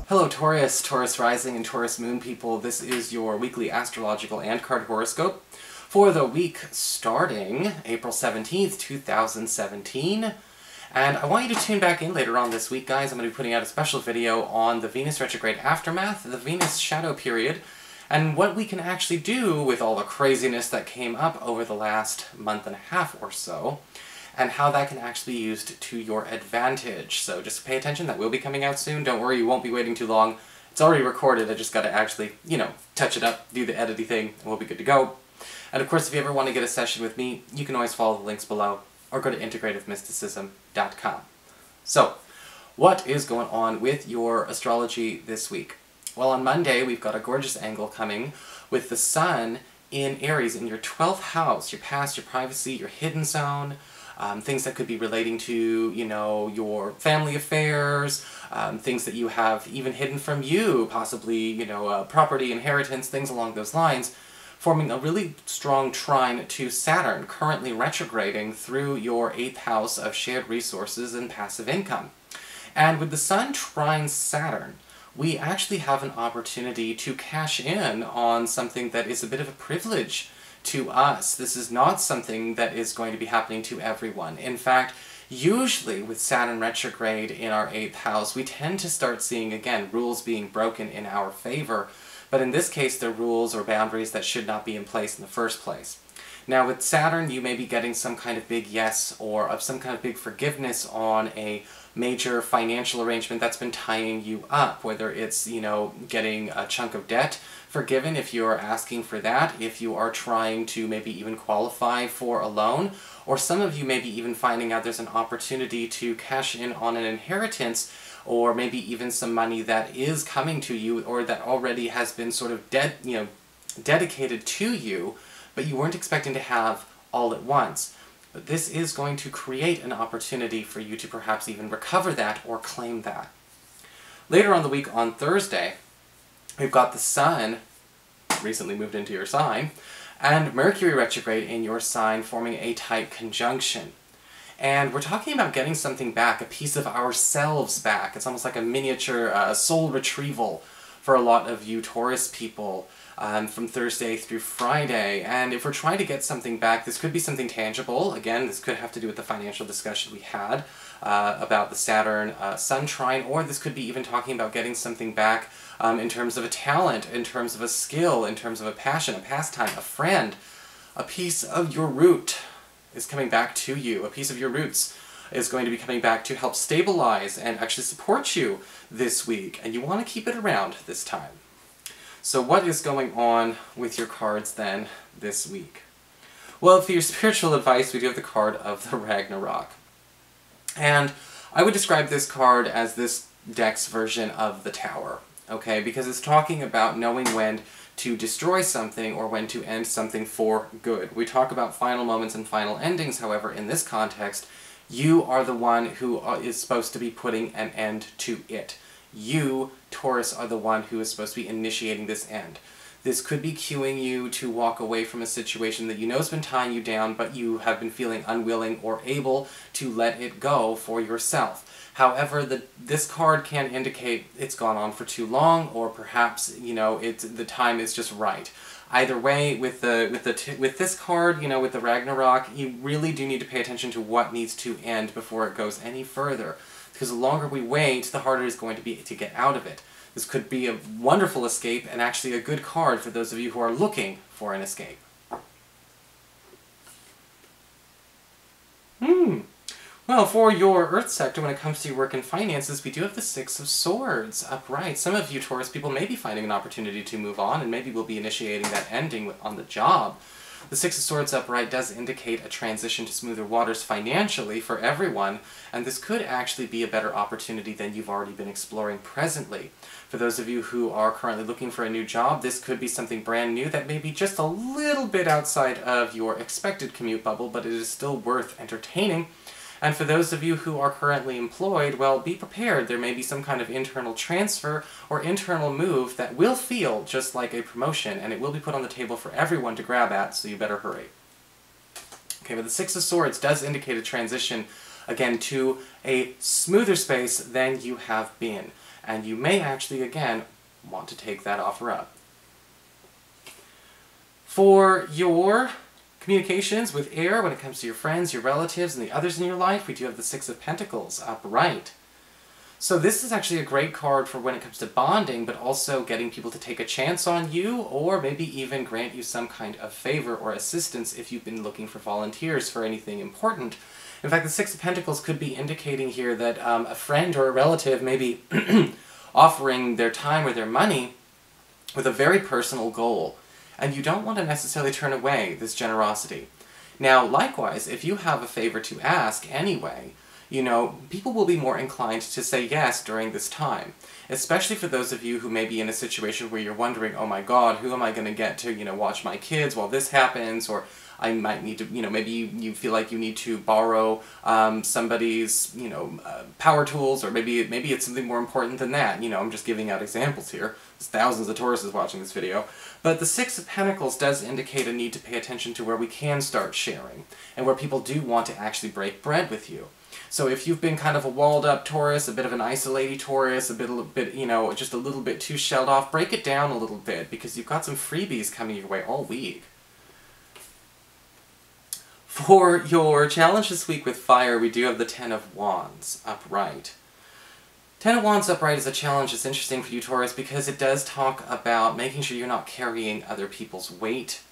Hello Taurus, Taurus Rising and Taurus Moon people. This is your weekly astrological and card horoscope for the week starting April 17th, 2017. And I want you to tune back in later on this week, guys. I'm going to be putting out a special video on the Venus retrograde aftermath, the Venus shadow period, and what we can actually do with all the craziness that came up over the last month and a half or so, and how that can actually be used to your advantage. So just pay attention, that will be coming out soon. Don't worry, you won't be waiting too long. It's already recorded, I just gotta actually, touch it up, do the editing thing, and we'll be good to go. And of course, if you ever want to get a session with me, you can always follow the links below, or go to integrativemysticism.com. So, what is going on with your astrology this week? Well, on Monday, we've got a gorgeous angle coming with the Sun in Aries in your 12th house, your past, your privacy, your hidden zone, things that could be relating to, your family affairs, things that you have even hidden from you, possibly, property, inheritance, things along those lines, forming a really strong trine to Saturn, currently retrograding through your 8th house of shared resources and passive income. And with the Sun trine Saturn, we actually have an opportunity to cash in on something that is a bit of a privilege to us. This is not something that is going to be happening to everyone. In fact, usually with Saturn retrograde in our 8th house, we tend to start seeing, again, rules being broken in our favor. But in this case, they're rules or boundaries that should not be in place in the first place. Now with Saturn, you may be getting some kind of big yes or of some kind of big forgiveness on a major financial arrangement that's been tying you up, whether it's, getting a chunk of debt forgiven if you're asking for that, if you are trying to maybe even qualify for a loan, or some of you may be even finding out there's an opportunity to cash in on an inheritance, or maybe even some money that is coming to you or that already has been sort of dedicated to you, but you weren't expecting to have all at once. But this is going to create an opportunity for you to perhaps even recover that or claim that. Later on the week, on Thursday, we've got the Sun, recently moved into your sign, and Mercury retrograde in your sign, forming a tight conjunction. And we're talking about getting something back, a piece of ourselves back. It's almost like a miniature soul retrieval for a lot of you Taurus people from Thursday through Friday. And if we're trying to get something back, this could be something tangible. Again, this could have to do with the financial discussion we had about the Saturn Sun trine, or this could be even talking about getting something back in terms of a talent, in terms of a skill, in terms of a passion, a pastime, a friend. A piece of your root is coming back to you. A piece of your roots is going to be coming back to help stabilize and actually support you this week, and you want to keep it around this time. So what is going on with your cards then this week? Well, for your spiritual advice, we do have the card of the Ragnarok. And I would describe this card as this deck's version of the Tower, okay? Because it's talking about knowing when to destroy something or when to end something for good. We talk about final moments and final endings, however, in this context, you are the one who is supposed to be putting an end to it. You, Taurus, are the one who is supposed to be initiating this end. This could be cueing you to walk away from a situation that you know has been tying you down, but you have been feeling unwilling or able to let it go for yourself. However, this card can indicate it's gone on for too long, or perhaps, the time is just right. Either way, with this card, with the Ragnarok, you really do need to pay attention to what needs to end before it goes any further. Because the longer we wait, the harder it's going to be to get out of it. This could be a wonderful escape, and actually a good card for those of you who are looking for an escape. Well, for your Earth sector, when it comes to your work and finances, we do have the Six of Swords upright. Some of you Taurus people may be finding an opportunity to move on, and maybe we'll be initiating that ending on the job. The Six of Swords upright does indicate a transition to smoother waters financially for everyone, and this could actually be a better opportunity than you've already been exploring presently. For those of you who are currently looking for a new job, this could be something brand new that may be just a little bit outside of your expected commute bubble, but it is still worth entertaining. And for those of you who are currently employed, well, be prepared. There may be some kind of internal transfer or internal move that will feel just like a promotion, and it will be put on the table for everyone to grab at, so you better hurry. Okay, but the Six of Swords does indicate a transition again, to a smoother space than you have been. And you may actually, again, want to take that offer up. For your communications with air, when it comes to your friends, your relatives, and the others in your life, we do have the Six of Pentacles upright. So this is actually a great card for when it comes to bonding, but also getting people to take a chance on you, or maybe even grant you some kind of favor or assistance if you've been looking for volunteers for anything important. In fact, the Six of Pentacles could be indicating here that a friend or a relative may be offering their time or their money with a very personal goal. And you don't want to necessarily turn away this generosity. Now, likewise, if you have a favor to ask anyway, you know, people will be more inclined to say yes during this time. Especially for those of you who may be in a situation where you're wondering, oh my god, who am I going to get to, you know, watch my kids while this happens, or I might need to, you know, maybe you feel like you need to borrow somebody's, you know, power tools, or maybe it's something more important than that. You know, I'm just giving out examples here. There's thousands of Tauruses watching this video. But the Six of Pentacles does indicate a need to pay attention to where we can start sharing, and where people do want to actually break bread with you. So if you've been kind of a walled-up Taurus, a bit of an isolated Taurus, a bit, you know, just a little bit too shelled off, break it down a little bit, because you've got some freebies coming your way all week. For your challenge this week with fire, we do have the Ten of Wands upright. Ten of Wands upright is a challenge that's interesting for you, Taurus, because it does talk about making sure you're not carrying other people's weight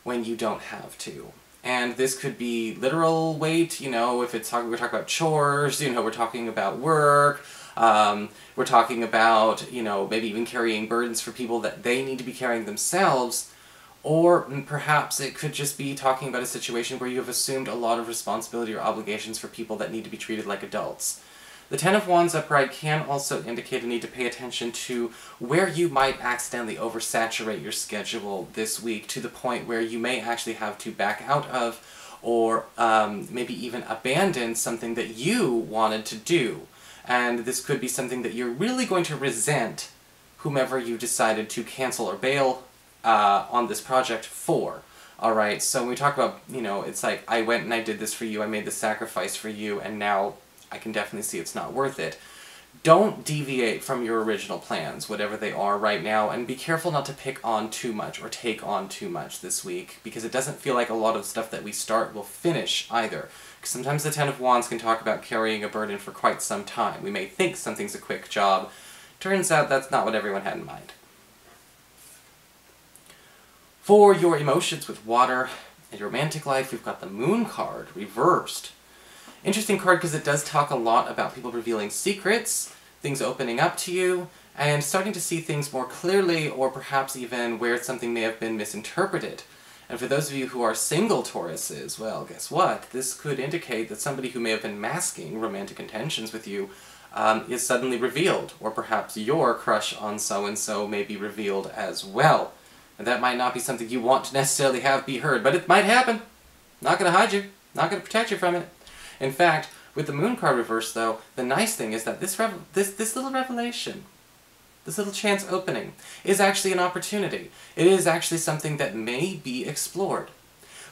when you don't have to. And this could be literal weight, you know, if it's we're talking about chores, you know, we're talking about work, we're talking about, you know, maybe even carrying burdens for people that they need to be carrying themselves. Or perhaps it could just be talking about a situation where you have assumed a lot of responsibility or obligations for people that need to be treated like adults. The Ten of Wands upright can also indicate a need to pay attention to where you might accidentally oversaturate your schedule this week to the point where you may actually have to back out of, or maybe even abandon something that you wanted to do. And this could be something that you're really going to resent whomever you decided to cancel or bail on this project for. Alright, so when we talk about, you know, it's like, I went and I did this for you, I made the sacrifice for you, and now I can definitely see it's not worth it. Don't deviate from your original plans, whatever they are right now, and be careful not to pick on too much or take on too much this week, because it doesn't feel like a lot of stuff that we start will finish either. Because sometimes the Ten of Wands can talk about carrying a burden for quite some time. We may think something's a quick job. Turns out that's not what everyone had in mind. For your emotions with water and your romantic life, we've got the Moon card reversed. Interesting card because it does talk a lot about people revealing secrets, things opening up to you, and starting to see things more clearly, or perhaps even where something may have been misinterpreted. And for those of you who are single Tauruses, well, guess what? This could indicate that somebody who may have been masking romantic intentions with you is suddenly revealed, or perhaps your crush on so-and-so may be revealed as well. And that might not be something you want to necessarily have be heard, but it might happen. Not going to hide you, not going to protect you from it. In fact, with the Moon card reversed, though, the nice thing is that this little revelation, this little chance opening, is actually an opportunity. It is actually something that may be explored.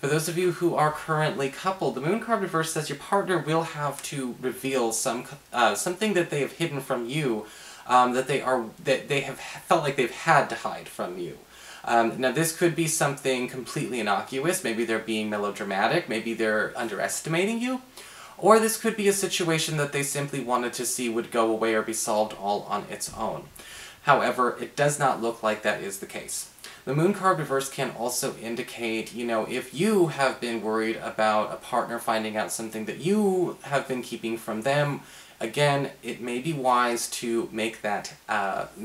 For those of you who are currently coupled, the Moon card reversed says your partner will have to reveal something that they have hidden from you, that they have felt like they've had to hide from you. Now this could be something completely innocuous, maybe they're being melodramatic, maybe they're underestimating you, or this could be a situation that they simply wanted to see would go away or be solved all on its own. However, it does not look like that is the case. The Moon card reverse can also indicate, you know, if you have been worried about a partner finding out something that you have been keeping from them, again, it may be wise to make that,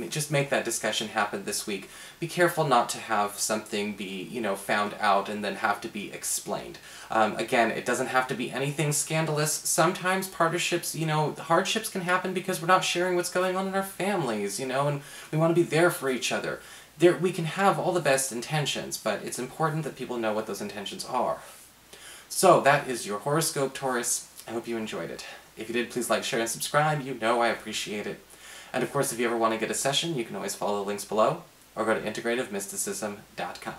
just make that discussion happen this week. Be careful not to have something be, you know, found out and then have to be explained. Again, it doesn't have to be anything scandalous. Sometimes partnerships, you know, hardships can happen because we're not sharing what's going on in our families, you know, and we want to be there for each other. We can have all the best intentions, but it's important that people know what those intentions are. So, that is your horoscope, Taurus. I hope you enjoyed it. If you did, please like, share, and subscribe. You know I appreciate it. And of course, if you ever want to get a session, you can always follow the links below, or go to integrativemysticism.com.